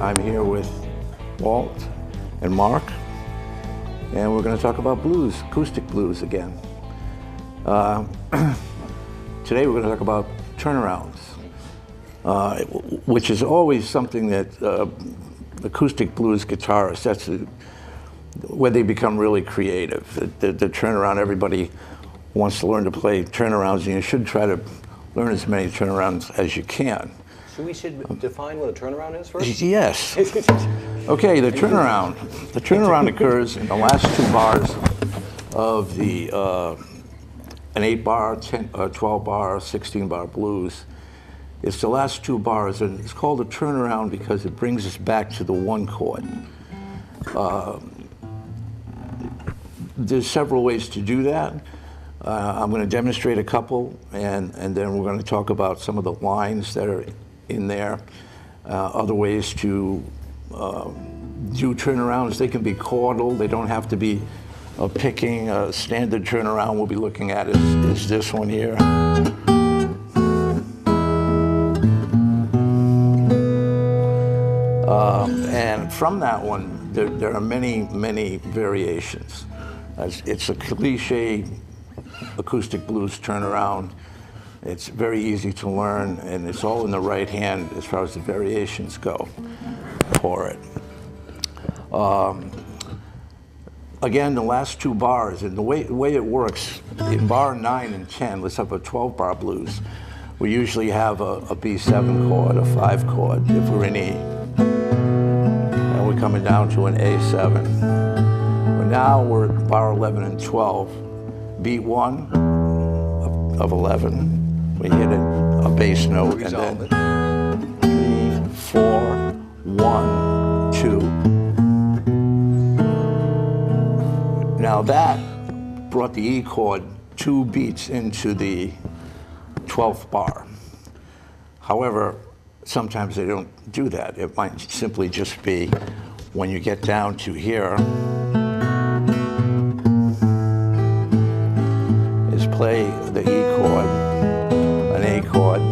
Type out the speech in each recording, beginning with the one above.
I'm here with Walt and Mark, and we're going to talk about blues, acoustic blues again. Today we're going to talk about turnarounds, which is always something that acoustic blues guitarists, that's where they become really creative. The turnaround, everybody wants to learn to play turnarounds, and you should try to learn as many turnarounds as you can. So we should define what a turnaround is first? Yes. Okay, the turnaround. The turnaround occurs in the last two bars of the an 8-bar, 12-bar, 16-bar blues. It's the last two bars, and it's called a turnaround because it brings us back to the one chord. There's several ways to do that. I'm going to demonstrate a couple, and then we're going to talk about some of the lines that are in there. Other ways to do turnarounds. They can be chordal. They don't have to be picking. A standard turnaround we'll be looking at is this one here. And from that one, there are many variations. It's a cliche acoustic blues turnaround. It's very easy to learn, and it's all in the right hand as far as the variations go for it. Again, the last two bars, and the way it works, in bar 9 and 10, let's have a 12-bar blues, we usually have a B7 chord, a 5 chord, if we're in E. And we're coming down to an A7. But now we're at bar 11 and 12, beat 1 of 11. We hit a bass note, and then 3, 4, 1, 2. Now that brought the E chord 2 beats into the 12th bar. However, sometimes they don't do that. It might simply just be when you get down to here, is play the E chord, an A chord,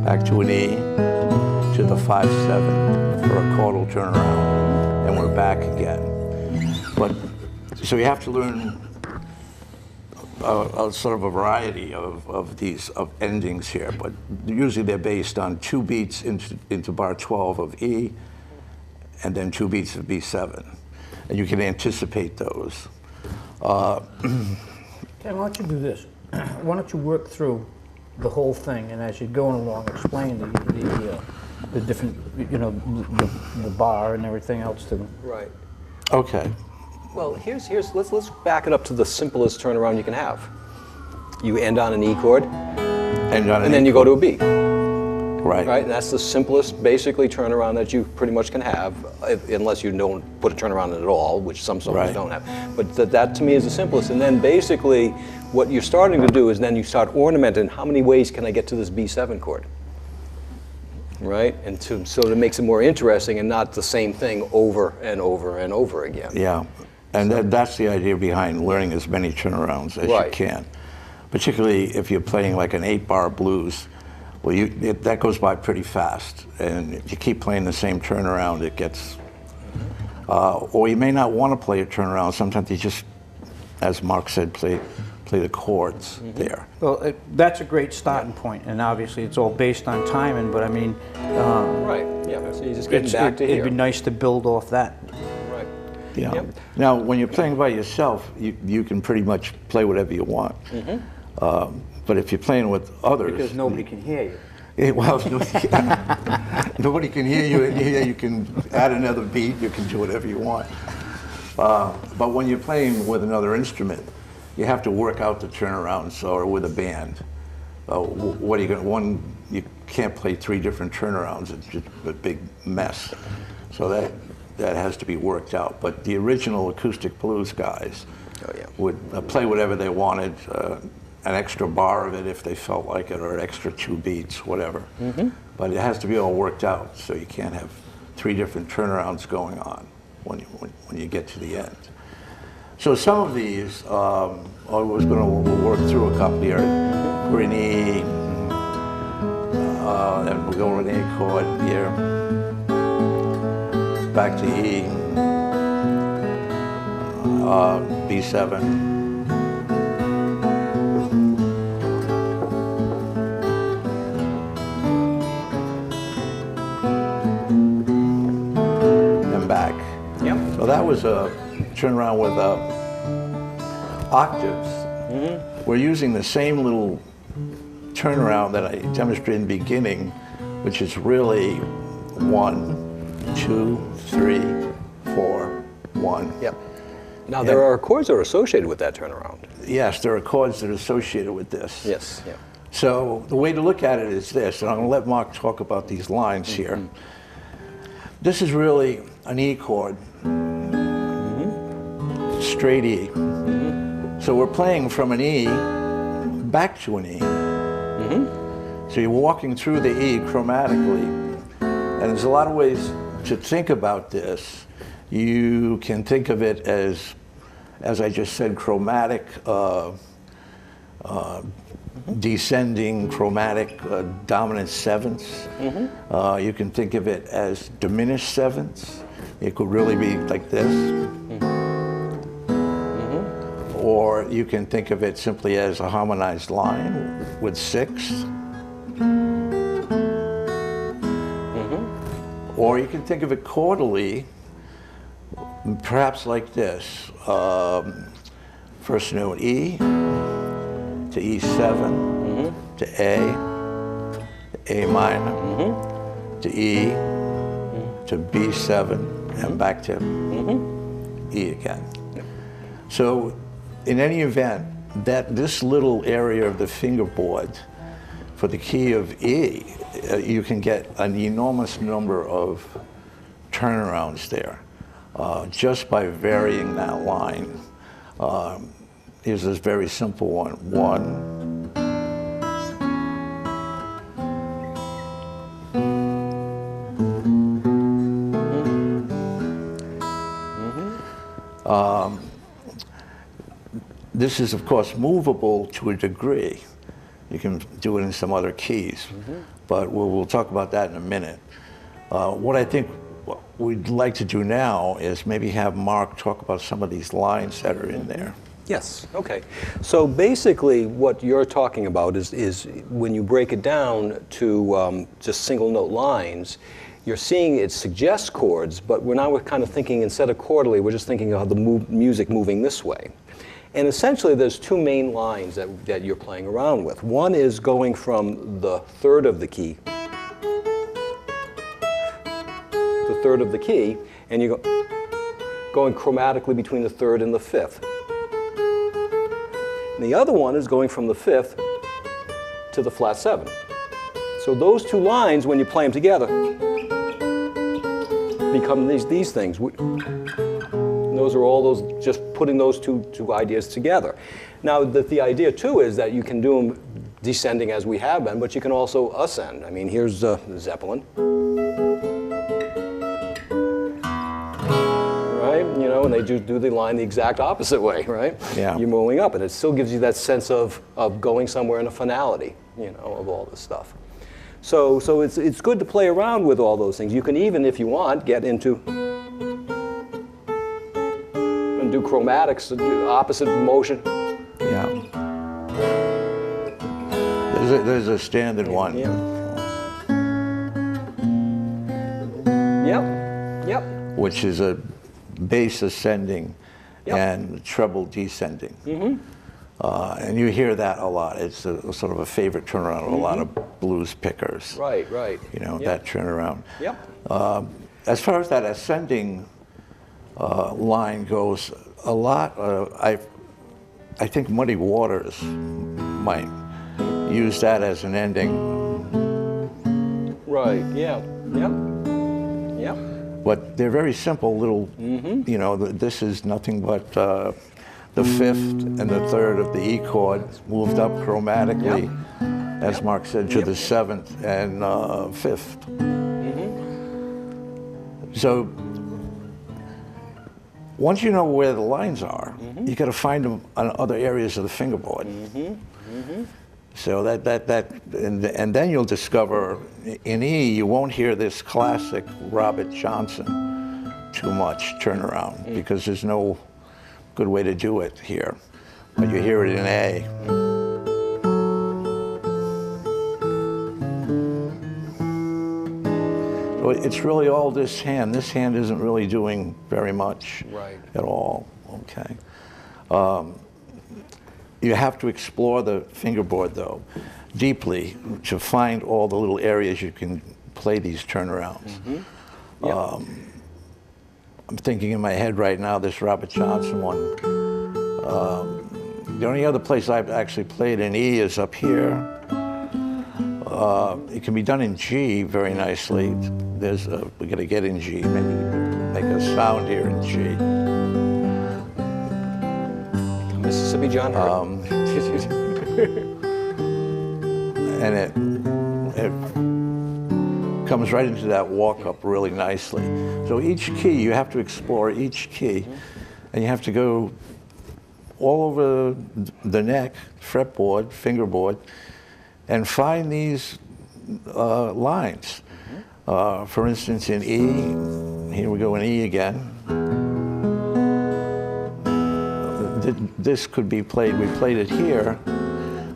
back to an E, to the 5-7 for a chordal turnaround, and we're back again. But so you have to learn a sort of a variety of these endings here, but usually they're based on 2 beats into bar 12 of E, and then 2 beats of B7, and you can anticipate those. Ken, why don't you do this? Why don't you work through the whole thing, and as you're going along, explain the different, the bar and everything else to them. Right. Okay. Well, let's back it up to the simplest turnaround you can have. You end on an E chord, and then you go to a B. Right. Right, and that's the simplest, basically, turnaround that you pretty much can have, unless you don't put a turnaround in it at all, which some songs don't have. But that to me is the simplest. And then basically, what you're starting to do is then you start ornamenting. How many ways can I get to this B7 chord? Right, and so it makes it more interesting and not the same thing over and over and over again. Yeah, and that's the idea behind learning as many turnarounds as you can, particularly if you're playing like an 8-bar blues. Well, that goes by pretty fast, and if you keep playing the same turnaround, it gets, or you may not want to play a turnaround. Sometimes you just, as Mark said, play the chords there. Well, that's a great starting point, and obviously it's all based on timing, but I mean, right, yeah, so you're just getting back to here. It'd be nice to build off that. Right. Yeah. Yep. Now, when you're playing by yourself, you can pretty much play whatever you want. But if you're playing with others... Because nobody can hear you. Well, nobody can hear you, and here you can add another beat, you can do whatever you want. But when you're playing with another instrument, you have to work out the turnarounds, or with a band. What are you going? You can't play 3 different turnarounds. It's just a big mess. So that has to be worked out. But the original acoustic blues guys would play whatever they wanted, an extra bar of it if they felt like it, or an extra 2 beats, whatever. But it has to be all worked out, so you can't have 3 different turnarounds going on when you get to the end. So some of these, I was going to work through a couple here. We're in E, and we'll go with an A chord here. back to E, B7. And back. Yep. So that was a turnaround with octaves. We're using the same little turnaround that I demonstrated in the beginning, which is really 1, 2, 3, 4, 1. Yep. Now, there are chords that are associated with that turnaround. Yes, there are chords that are associated with this. Yes. Yeah. So the way to look at it is this, and I'm going to let Mark talk about these lines here. This is really an E chord, straight E. So we're playing from an E back to an E. So you're walking through the E chromatically. And there's a lot of ways to think about this. You can think of it as I just said, chromatic, descending chromatic dominant sevenths. You can think of it as diminished sevenths. It could really be like this. Or you can think of it simply as a harmonized line with sixths. Or you can think of it chordally, perhaps like this. First note E, to E7, to A minor, to E, to B7, and back to E again. So in any event, this little area of the fingerboard for the key of E, you can get an enormous number of turnarounds there just by varying that line. Here's this very simple one. 1. This is, of course, movable to a degree. You can do it in some other keys, but we'll talk about that in a minute. What I think we'd like to do now is maybe have Mark talk about some of these lines that are in there. Yes, okay. So basically what you're talking about is when you break it down to just single note lines, you're seeing it suggests chords, but we're kind of thinking, instead of chordally, we're just thinking of the music moving this way. And essentially there's two main lines that you're playing around with. One is going from the third of the key, and you're going chromatically between the third and the fifth. And the other one is going from the fifth to the flat 7. So those two lines, when you play them together, become these things. Those are all those, just putting those two ideas together. Now, the idea too is that you can do them descending as we have been, but you can also ascend. I mean, here's Zeppelin. Right? You know, and they do the line the exact opposite way, right? Yeah. You're moving up, and it still gives you that sense of going somewhere in a finality, you know, of all this stuff. So it's good to play around with all those things. You can even, if you want, get into and do chromatics, do opposite motion. Yeah. There's a standard one. Yeah. Yep. Which is a bass ascending Yep. and treble descending. And you hear that a lot. It's sort of a favorite turnaround of a lot of blues pickers. Right. You know, Yep. that turnaround. Yep. As far as that ascending line goes, a lot, I think Muddy Waters might use that as an ending. Right. Yeah. Yep. But they're very simple little, you know, this is nothing but the fifth and the third of the E chord moved up chromatically, as Mark said, to the seventh and fifth. So once you know where the lines are, you got to find them on other areas of the fingerboard. So and then you'll discover in E you won't hear this classic Robert Johnson too much turnaround because there's no good way to do it here. But you hear it in A. So it's really all this hand. This hand isn't really doing very much at all. Okay. You have to explore the fingerboard, though, deeply to find all the little areas you can play these turnarounds. I'm thinking in my head right now, this Robert Johnson one. The only other place I've actually played in E is up here. It can be done in G very nicely. We got to get in G, maybe make a sound here in G. Mississippi John Hurt. And it comes right into that walk up really nicely. So each key, you have to explore each key, and you have to go all over the neck, fretboard, fingerboard, and find these lines. For instance, in E, here we go in E again. This could be played, we played it here,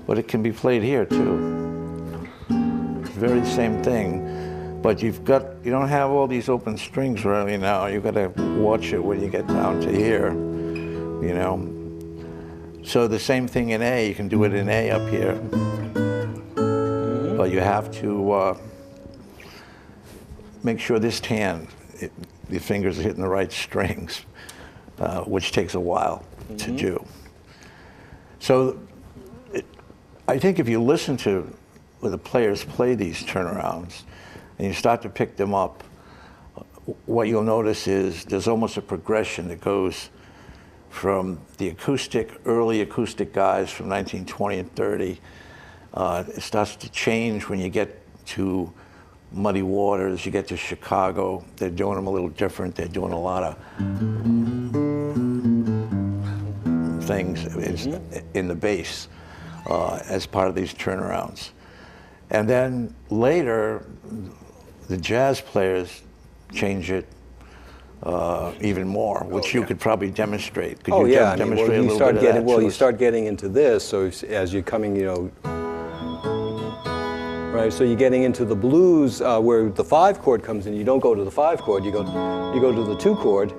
but it can be played here too. Very same thing, but you don't have all these open strings really now. You've got to watch it when you get down to here, you know. So the same thing in A, you can do it in A up here, but you have to make sure this hand, the fingers are hitting the right strings, which takes a while to do. So I think if you listen to when the players play these turnarounds and you start to pick them up, what you'll notice is there's almost a progression that goes from the early acoustic guys from 1920 and 30. It starts to change when you get to Muddy Waters, you get to Chicago. They're doing them a little different. They're doing a lot of things in the bass as part of these turnarounds. And then later, the jazz players change it even more, which you could probably demonstrate. Could you demonstrate a little bit of that? Well, you start getting into this, so as you're coming, you know, right, so you're getting into the blues where the 5 chord comes in. You don't go to the 5 chord, you go to the 2 chord.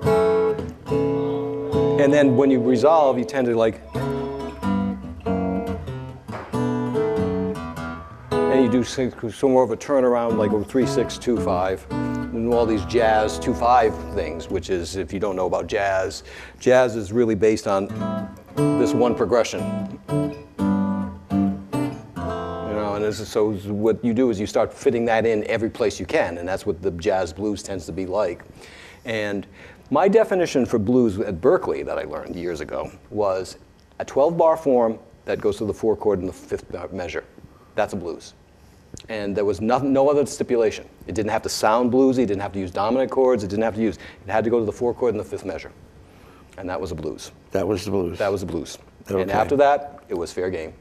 And then when you resolve, you tend to like, and you do some more of a turnaround, like a 3-6-2-5, and all these jazz 2-5 things, which is, if you don't know about jazz, jazz is really based on this one progression. So what you do is you start fitting that in every place you can, and that's what the jazz blues tends to be like. And my definition for blues at Berklee that I learned years ago was a 12-bar form that goes to the 4 chord and the 5th measure. That's a blues. And there was no other stipulation. It didn't have to sound bluesy, it didn't have to use dominant chords, it had to go to the 4 chord and the 5th measure. And that was a blues. That was the blues. That was the blues. Okay. And after that, it was fair game.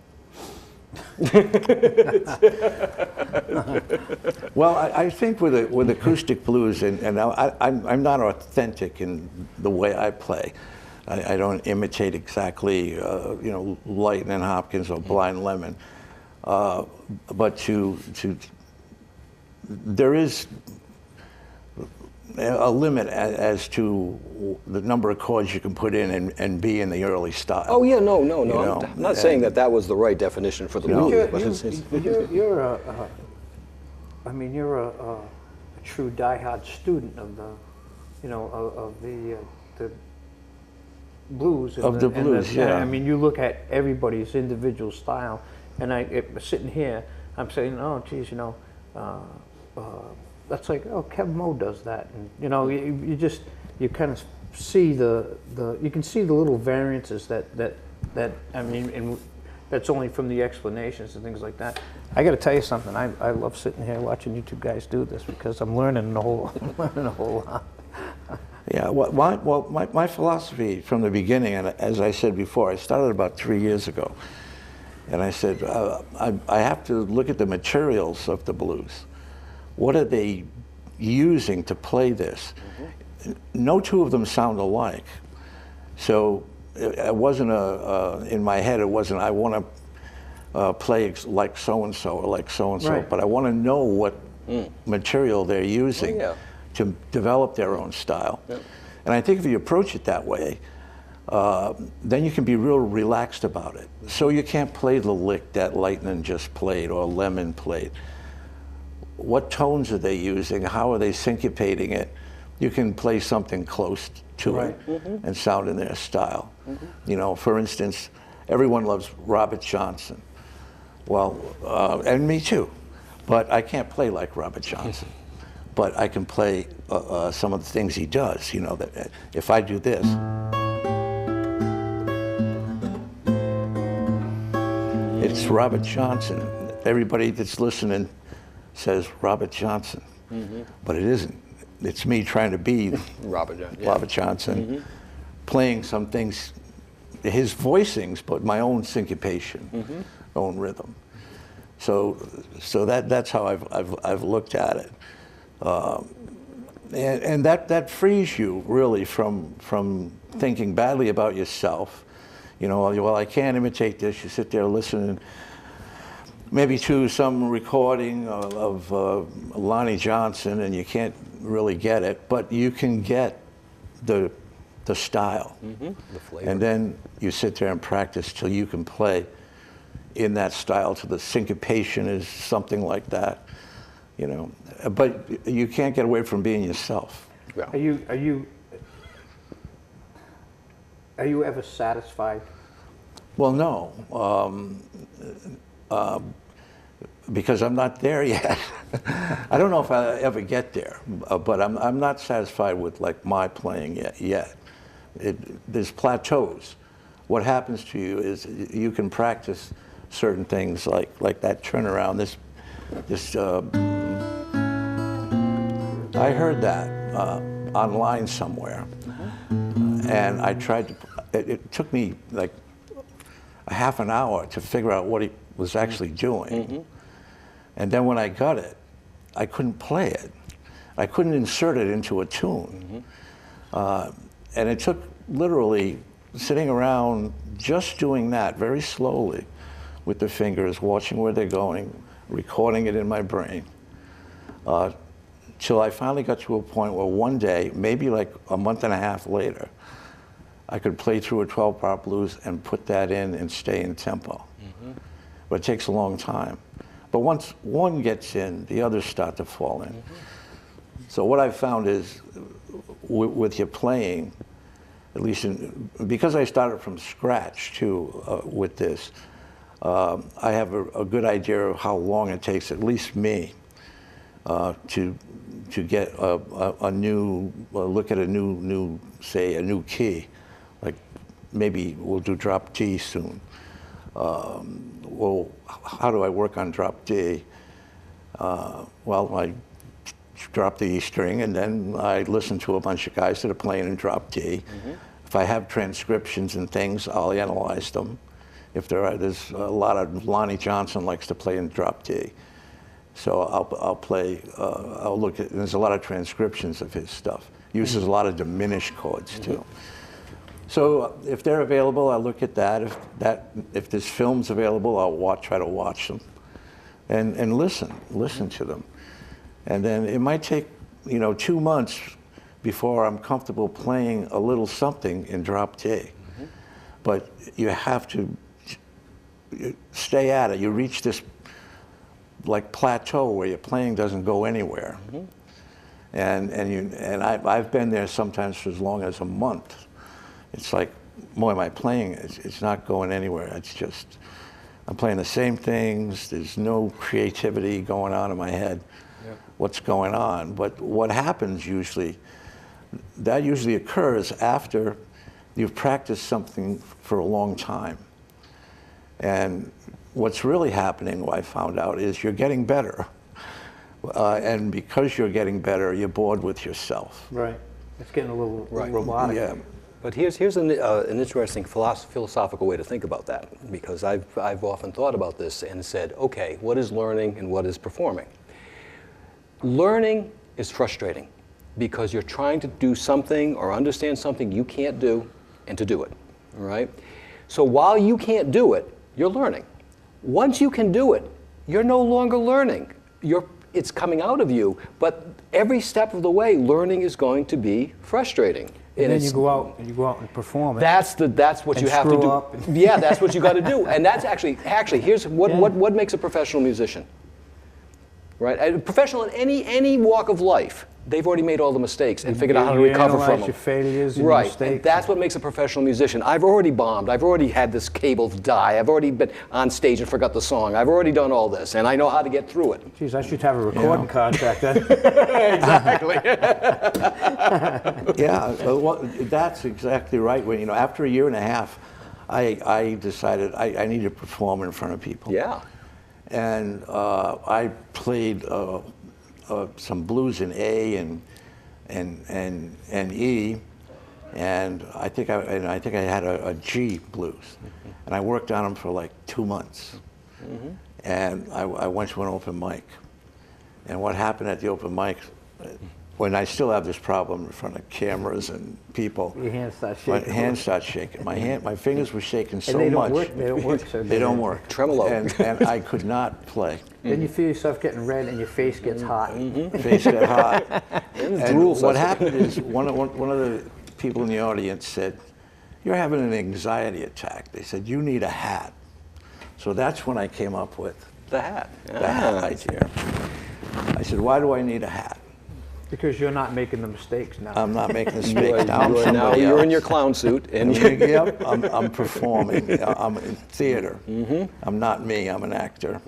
Well, I think with acoustic blues, and I'm not authentic in the way I play. I don't imitate exactly, you know, Lightnin' Hopkins or Blind Lemon, but there is a limit as to the number of chords you can put in and be in the early style. Oh yeah, no. You know, I'm not saying that was the right definition for the blues. You're a true diehard student of the, you know, of the blues. Of the blues, yeah. I mean, you look at everybody's individual style, and sitting here, I'm saying, oh, geez, you know. That's like, oh, Kev Moe does that, and you know, you kind of see you can see the little variances that I mean, and that's only from the explanations and things like that. I got to tell you something. I love sitting here watching you two guys do this because I'm learning a whole lot. Yeah, well, my philosophy from the beginning, and as I said before, I started about 3 years ago, and I said I have to look at the materials of the blues. What are they using to play this? no two of them sound alike. So it wasn't in my head, it wasn't, I want to play like so-and-so or like so-and-so, Right. but I want to know what material they're using to develop their own style. Yep. And I think if you approach it that way, then you can be real relaxed about it. So you can't play the lick that Lightning just played or Lemon played. What tones are they using? How are they syncopating it? You can play something close to it and sound in their style. You know, for instance, everyone loves Robert Johnson. Well, and me too. But I can't play like Robert Johnson. But I can play some of the things he does. You know, that if I do this, it's Robert Johnson. Everybody that's listening says Robert Johnson, but it isn't. It's me trying to be Robert Johnson, playing some things, his voicings, but my own syncopation, own rhythm. So that's how I've looked at it, and that frees you really from thinking badly about yourself. You know, well, I can't imitate this. You sit there listening, maybe to some recording of Lonnie Johnson, and you can't really get it, but you can get the style. The flavor. And then you sit there and practice till you can play in that style, till the syncopation is something like that, you know. But you can't get away from being yourself. Yeah. Are you ever satisfied? Well, no, because I'm not there yet. I don't know if I ever get there, but I'm not satisfied with like my playing yet. There's plateaus. What happens to you is you can practice certain things like that turnaround. I heard that online somewhere, and I tried to. It took me like a half an hour to figure out what he was actually doing. And then when I got it, I couldn't play it. I couldn't insert it into a tune. And it took literally sitting around just doing that very slowly with the fingers, watching where they're going, recording it in my brain, till I finally got to a point where one day, maybe like a month and a half later, I could play through a 12-bar blues and put that in and stay in tempo. But it takes a long time. But once one gets in, the others start to fall in. So what I've found is, with your playing, at least because I started from scratch too with this, I have a good idea of how long it takes, at least me, to get a new look at a new say a new key. Like maybe we'll do drop D soon. Well, how do I work on drop D? Well, I drop the E string, and then I listen to a bunch of guys that are playing in drop D. If I have transcriptions and things, I'll analyze them. If there's a lot of Lonnie Johnson likes to play in drop D, so I'll play. I'll look at. There's a lot of transcriptions of his stuff. Uses a lot of diminished chords too. So if they're available, I'll look at that. If this film's available, I'll try to watch them, and listen to them, and then it might take 2 months before I'm comfortable playing a little something in drop D. But you have to stay at it. You reach this like plateau where your playing doesn't go anywhere, and I've been there sometimes for as long as a month. It's like, boy, my playing, it's not going anywhere. It's just, I'm playing the same things. There's no creativity going on in my head. What's going on? But what happens usually, that usually occurs after you've practiced something for a long time. And what's really happening, what I found out, is you're getting better. And because you're getting better, you're bored with yourself. Right. It's getting a little robotic. Yeah. But here's an interesting philosophical way to think about that, because I've often thought about this and said, okay, what is learning and what is performing? Learning is frustrating. because you're trying to do something or understand something you can't do and to do it, all right? So while you can't do it, you're learning. Once you can do it, you're no longer learning. It's coming out of you, but every step of the way, learning is going to be frustrating. And then you go out and perform it. That's what And you have to screw do. up. Yeah, that's what you got to do. And that's actually here's what makes a professional musician. Right? A professional in any walk of life, they've already made all the mistakes and figured out how to recover from analyze them. your failures and your Right. mistakes. And that's what makes a professional musician. I've already bombed. I've already had this cable die. I've already been on stage and forgot the song. I've already done all this, and I know how to get through it. Geez, I should have a recording contract then. Exactly. Yeah, well, that's exactly right. When, after a year and a half, I decided I need to perform in front of people. Yeah. And I played some blues in A and E, and I think I had a G blues, and I worked on them for like 2 months. And I went to an open mic, and what happened at the open mic, when I still have this problem in front of cameras and people, Your hands start my shaking. hands start shaking. My fingers were shaking so And they don't much. work. They don't work so good. They don't work. Tremolo. And I could not play. Then you feel yourself getting red and your face gets hot. Face got hot. And And rules what us. happened is one of the people in the audience said, "You're having an anxiety attack." They said, "You need a hat." So that's when I came up with The hat. the hat idea. I said, "Why do I need a hat? Because you're not making the mistakes now. I'm not making a You mistake. are- Now I'm you are now- somebody you're in else." your clown suit, and Yep, I'm performing. I'm in theater. I'm not me. I'm an actor.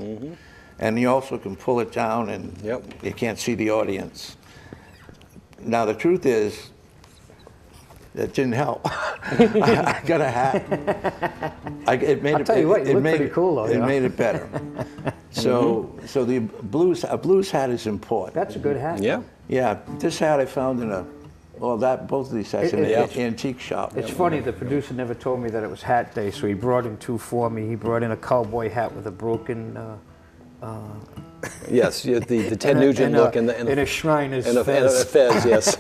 And you also can pull it down, and Yep. you can't see the audience. Now the truth is, it didn't help. I got a hat. It made I'll tell you what, you look made pretty cool, though, It you know? made it better. So the a blues hat is important. That's a good hat. yeah. Yeah, this hat I found in both of these hats in It- an antique shop. It's funny, the producer never told me that it was hat day, so he brought in two for me. He brought in a cowboy hat with a broken Yes, the Ted and a- Nugent and look a, and and a Shriner's and a fez. fez, yes.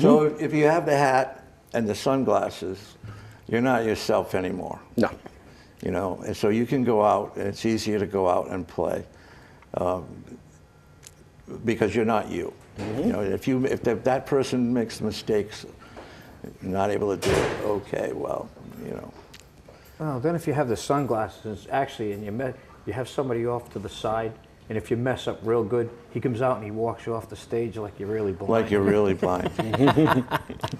So if you have the hat and the sunglasses, you're not yourself anymore. No. And so you can go out, and it's easier to go out and play because you're not you. If that person makes mistakes, not able to do it, okay, well. Well, then if you have the sunglasses, actually, and you have somebody off to the side, and if you mess up real good, he comes out and he walks you off the stage like you're really blind. Like you're really blind.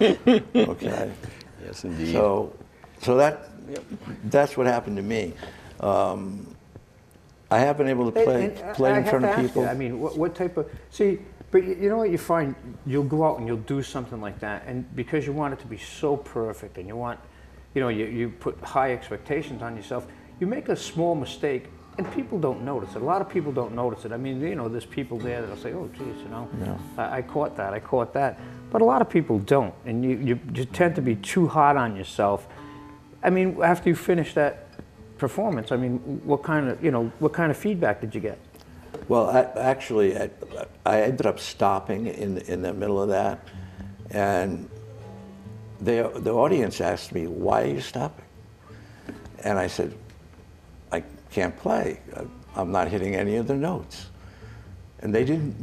Okay. Yes, indeed. So that's what happened to me. I have been able to play I in have front to of ask people. you, I mean, what type of, but you know what you find, you'll go out and you'll do something like that, and because you want it to be so perfect, and you want, you put high expectations on yourself, you make a small mistake, and people don't notice it. A lot of people don't notice it. I mean, there's people there that'll say, oh, geez, I caught that. But a lot of people don't, and you tend to be too hard on yourself. I mean, after you finish that performance, I mean, what kind of feedback did you get? Well, actually, I ended up stopping in the middle of that, and the audience asked me, "Why are you stopping?" And I said, "I can't play. I'm not hitting any of the notes." And they didn't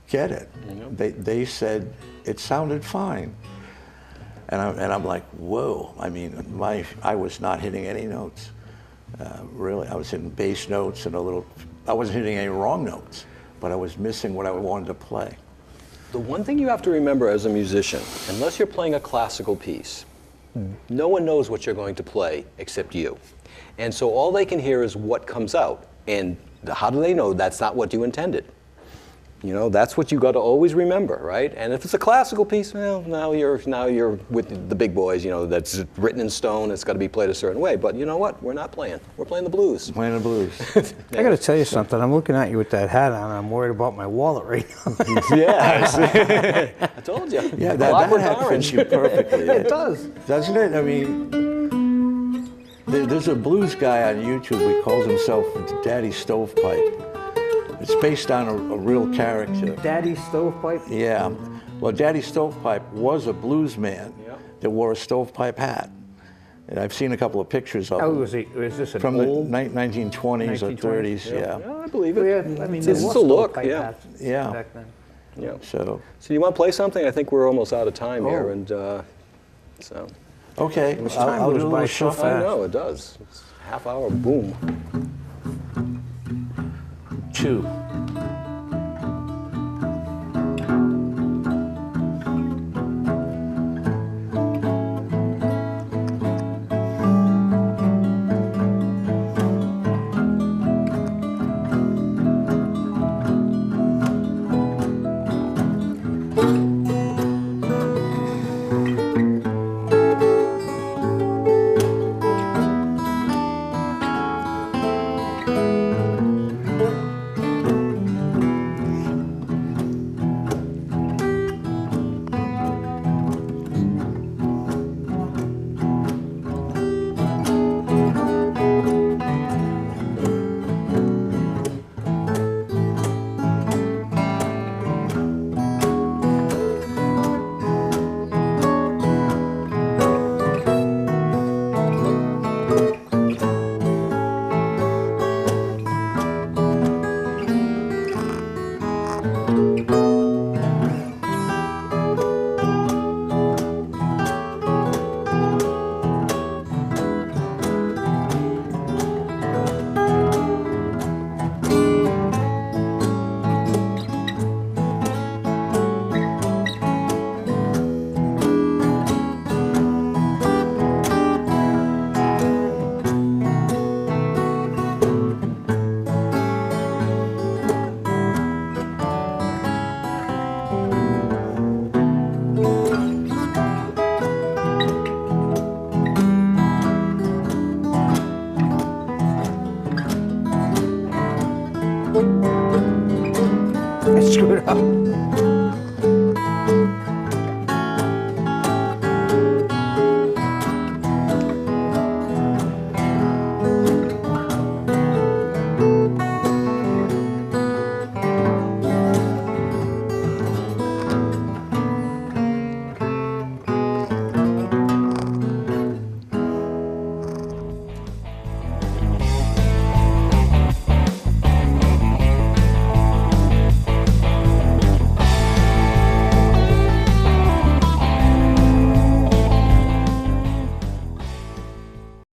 get it. They said it sounded fine. And I'm like, whoa! I mean, I was not hitting any notes. Really, I was hitting bass notes and I wasn't hitting any wrong notes, but I was missing what I wanted to play. The one thing you have to remember as a musician, unless you're playing a classical piece, no one knows what you're going to play except you. And so all they can hear is what comes out. And how do they know that's not what you intended? That's what you got to always remember, right? And if it's a classical piece, well, now you're with the big boys, that's written in stone, it's got to be played a certain way. But you know what? We're not playing. We're playing the blues. Playing the blues. I got to tell you something. I'm looking at you with that hat on, and I'm worried about my wallet right now. Yeah, I told you. Yeah, that Clockwork hat fits Orange. you perfectly. It does. Doesn't it? I mean, there's a blues guy on YouTube. He calls himself Daddy Stovepipe. It's based on a real character. Daddy Stovepipe? Yeah. Well, Daddy Stovepipe was a blues man Yeah. that wore a stovepipe hat. And I've seen a couple of pictures of Oh, him. is this an From the old? 1920s or 1920s? 30s, yeah. Yeah, I believe it. Yeah, I mean, It's there a was look, stovepipe yeah. hats Yeah. back then. Yeah. So, So you want to play something? I think we're almost out of time here, Oh. and so. okay, time I'll goes do a by little so shuffle. I know it does. It's half hour, boom. 2.